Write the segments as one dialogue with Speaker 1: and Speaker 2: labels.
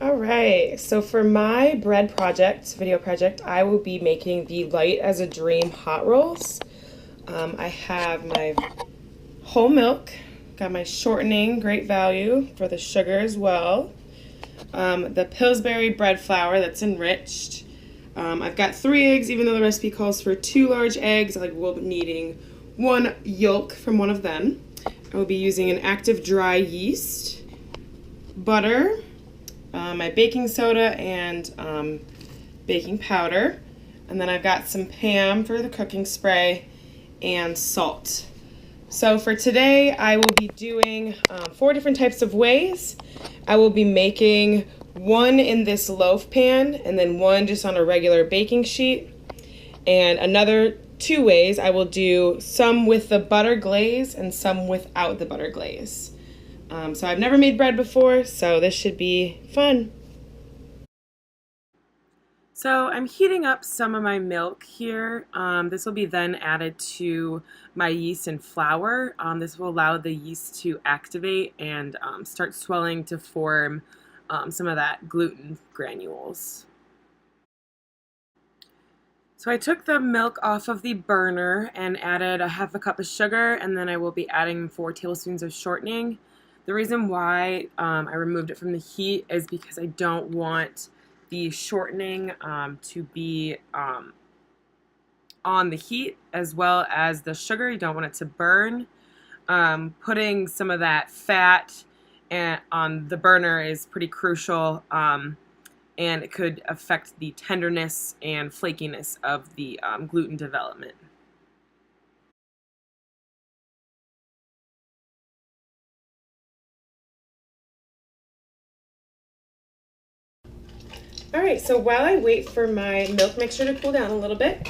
Speaker 1: All right, so for my bread project, video project, I will be making the Light as a Dream hot rolls. I have my whole milk, got my shortening, great value for the sugar as well. The Pillsbury bread flour that's enriched. I've got 3 eggs, even though the recipe calls for 2 large eggs. I will be needing 1 yolk from one of them. I will be using an active dry yeast, butter, my baking soda, and baking powder. And then I've got some Pam for the cooking spray and salt. So for today, I will be doing 4 different types of ways. I will be making 1 in this loaf pan and then 1 just on a regular baking sheet. And another 2 ways, I will do some with the butter glaze and some without the butter glaze. So I've never made bread before, so this should be fun. So I'm heating up some of my milk here. This will be then added to my yeast and flour. This will allow the yeast to activate and start swelling to form some of that gluten granules. So I took the milk off of the burner and added a half a cup of sugar, and then I will be adding 4 tablespoons of shortening. The reason why I removed it from the heat is because I don't want the shortening to be on the heat as well as the sugar. You don't want it to burn. Putting some of that fat on the burner is pretty crucial, and it could affect the tenderness and flakiness of the gluten development. Alright, so while I wait for my milk mixture to cool down a little bit,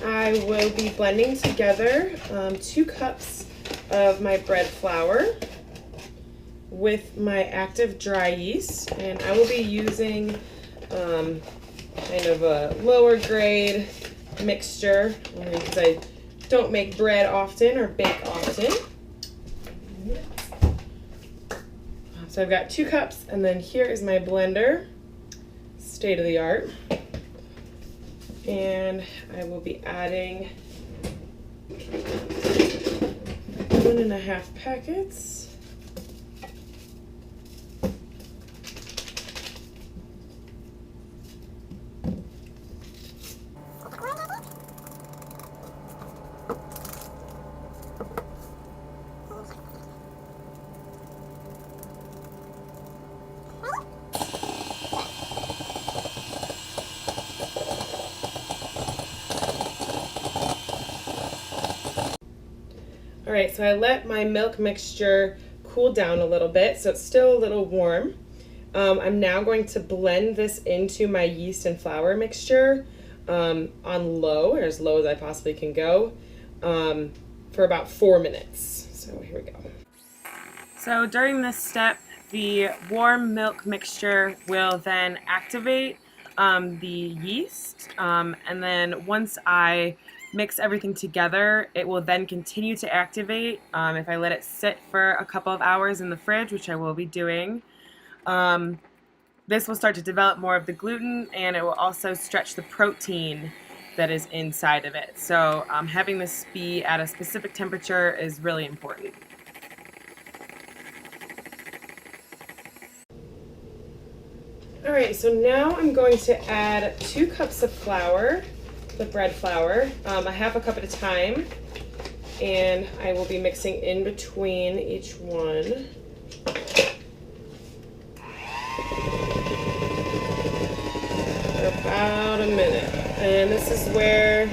Speaker 1: I will be blending together 2 cups of my bread flour with my active dry yeast, and I will be using kind of a lower grade mixture because I don't make bread often or bake often. So I've got 2 cups, and then here is my blender. State of the art. And I will be adding 1.5 packets. Alright, so I let my milk mixture cool down a little bit, so it's still a little warm. I'm now going to blend this into my yeast and flour mixture on low, or as low as I possibly can go, for about 4 minutes. So here we go. So during this step, the warm milk mixture will then activate the yeast, and then once I mix everything together, it will then continue to activate if I let it sit for a couple of hours in the fridge, which I will be doing. This will start to develop more of the gluten, and it will also stretch the protein that is inside of it. So having this be at a specific temperature is really important. Alright, so now I'm going to add 2 cups of flour, the bread flour, a half a cup at a time, and I will be mixing in between each one. For about a minute. And this is where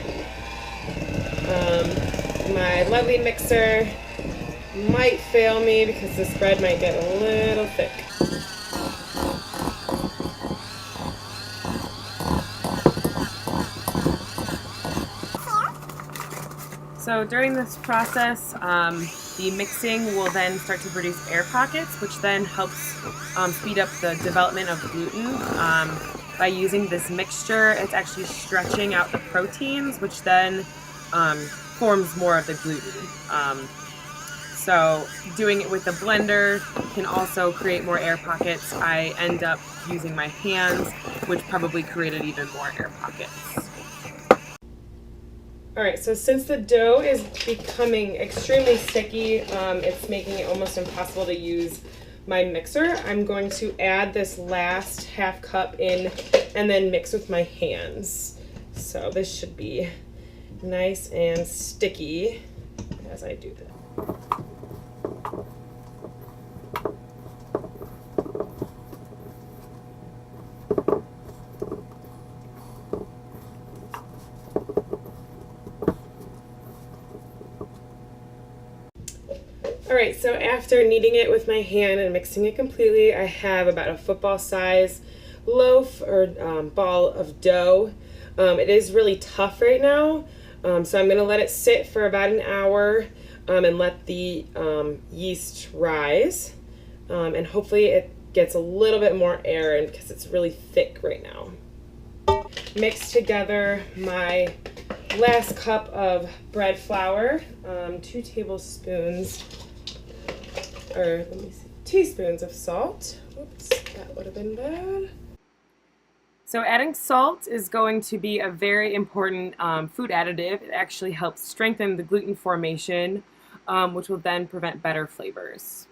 Speaker 1: my lovely mixer might fail me because this bread might get a little thick. So during this process, the mixing will then start to produce air pockets, which then helps speed up the development of gluten. By using this mixture, it's actually stretching out the proteins, which then forms more of the gluten. So doing it with a blender can also create more air pockets. I end up using my hands, which probably created even more air pockets. All right, so since the dough is becoming extremely sticky, it's making it almost impossible to use my mixer. I'm going to add this last half cup in and then mix with my hands. So this should be nice and sticky as I do that. All right, so after kneading it with my hand and mixing it completely, I have about a football size loaf or ball of dough. It is really tough right now, so I'm gonna let it sit for about an hour and let the yeast rise. And hopefully it gets a little bit more air in because it's really thick right now. Mix together my last cup of bread flour, 2 tablespoons, or let me see, teaspoons of salt. Oops, that would have been bad. So adding salt is going to be a very important food additive. It actually helps strengthen the gluten formation, which will then prevent better flavors.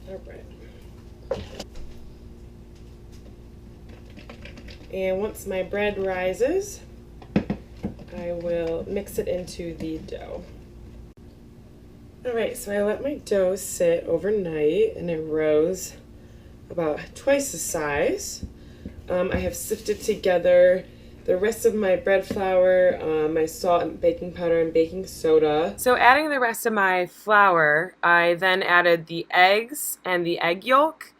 Speaker 1: All right. And once my bread rises, I will mix it into the dough. All right, so I let my dough sit overnight and it rose about twice the size. I have sifted together the rest of my bread flour, my salt and baking powder and baking soda. So adding the rest of my flour, I then added the eggs and the egg yolk.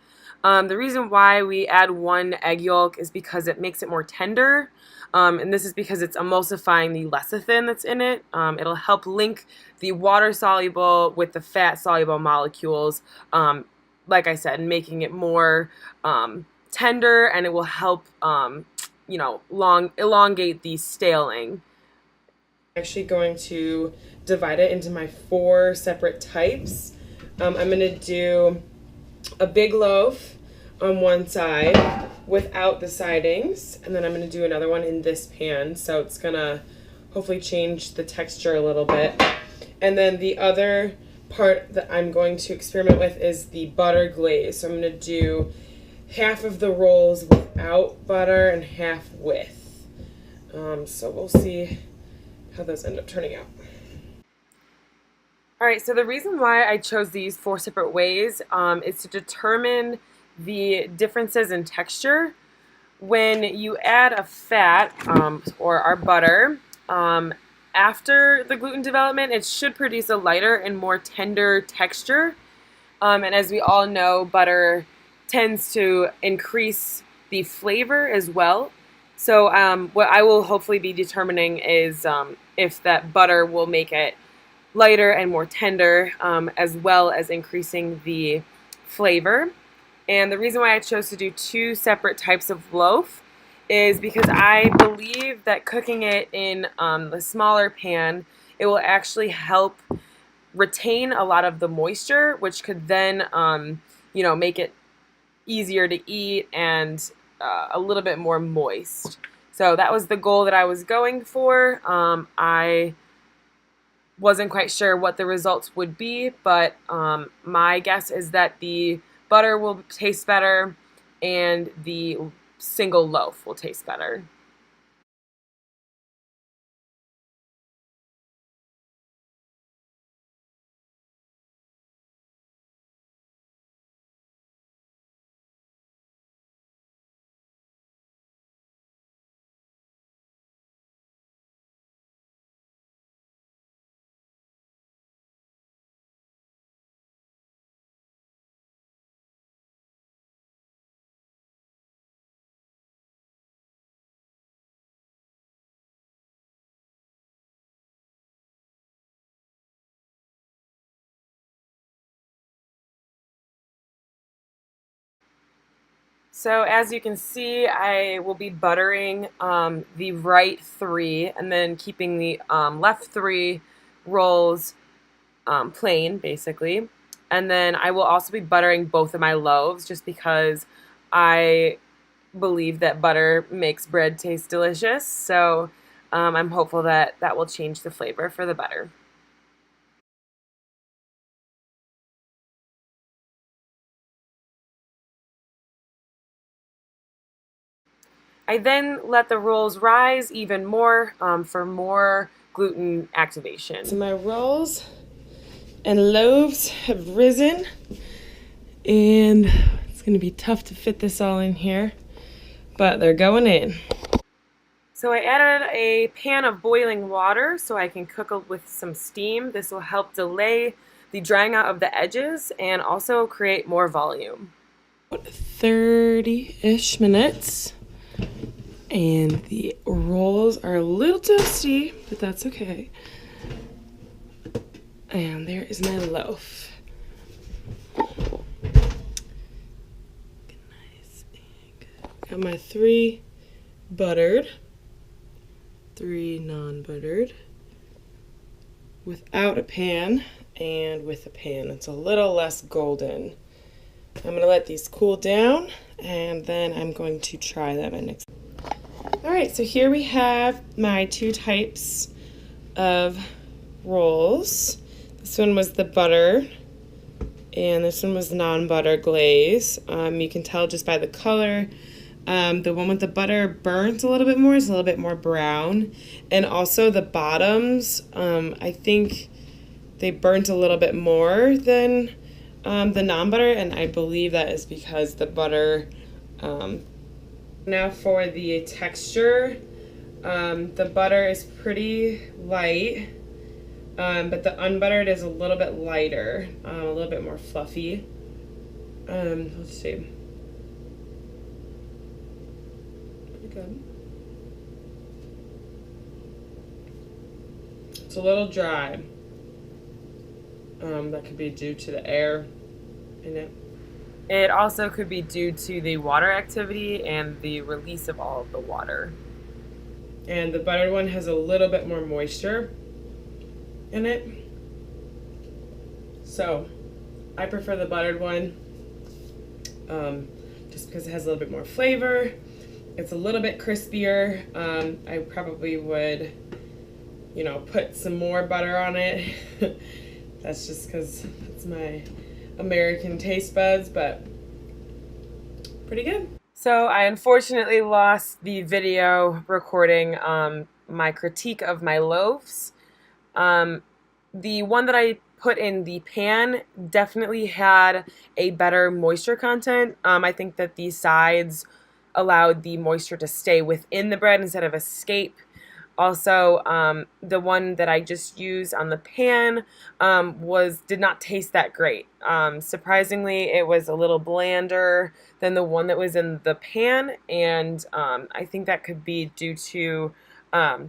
Speaker 1: The reason why we add 1 egg yolk is because it makes it more tender, and this is because it's emulsifying the lecithin that's in it. It'll help link the water-soluble with the fat-soluble molecules, like I said, making it more tender, and it will help, elongate the staling. I'm actually going to divide it into my 4 separate types. I'm going to do a big loaf on one side without the sidings, and then I'm going to do another one in this pan, so it's going to hopefully change the texture a little bit. And then the other part that I'm going to experiment with is the butter glaze. So I'm going to do half of the rolls without butter and half with. So we'll see how those end up turning out. All right, so the reason why I chose these 4 separate ways is to determine the differences in texture. When you add a fat or our butter, after the gluten development, it should produce a lighter and more tender texture. And as we all know, butter tends to increase the flavor as well. So what I will hopefully be determining is if that butter will make it lighter and more tender, as well as increasing the flavor. And the reason why I chose to do 2 separate types of loaf is because I believe that cooking it in the smaller pan, it will actually help retain a lot of the moisture, which could then, make it easier to eat and a little bit more moist. So that was the goal that I was going for. I wasn't quite sure what the results would be, but my guess is that the butter will taste better and the single loaf will taste better. So as you can see, I will be buttering the right 3 and then keeping the left 3 rolls plain, basically. And then I will also be buttering both of my loaves just because I believe that butter makes bread taste delicious. So I'm hopeful that that will change the flavor for the butter. I then let the rolls rise even more for more gluten activation. So my rolls and loaves have risen, and it's going to be tough to fit this all in here, but they're going in. So I added a pan of boiling water so I can cook with some steam. This will help delay the drying out of the edges and also create more volume. 30-ish minutes. And the rolls are a little toasty, but that's okay. And there is my loaf. Nice and good. Got my 3 buttered, 3 non-buttered, without a pan, and with a pan. It's a little less golden. I'm gonna let these cool down, and then I'm going to try them and mix. All right, so here we have my 2 types of rolls. This one was the butter, and this one was non-butter glaze. You can tell just by the color. The one with the butter burnt a little bit more. It's a little bit more brown. And also the bottoms, I think they burnt a little bit more than the non-butter, and I believe that is because the butter. Now for the texture, the butter is pretty light, but the unbuttered is a little bit lighter, a little bit more fluffy. Let's see. Pretty good. It's a little dry. That could be due to the air in it. It also could be due to the water activity and the release of all of the water. And the buttered one has a little bit more moisture in it. So I prefer the buttered one just because it has a little bit more flavor. It's a little bit crispier. I probably would, put some more butter on it. That's just because it's my American taste buds, but pretty good. So I unfortunately lost the video recording my critique of my loaves. The one that I put in the pan definitely had a better moisture content. I think that the sides allowed the moisture to stay within the bread instead of escape. Also, the one that I just used on the pan did not taste that great. Surprisingly, it was a little blander than the one that was in the pan, and I think that could be due to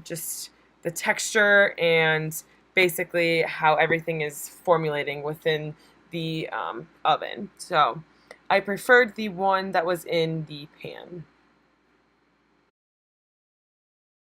Speaker 1: just the texture and basically how everything is formulating within the oven. So I preferred the one that was in the pan.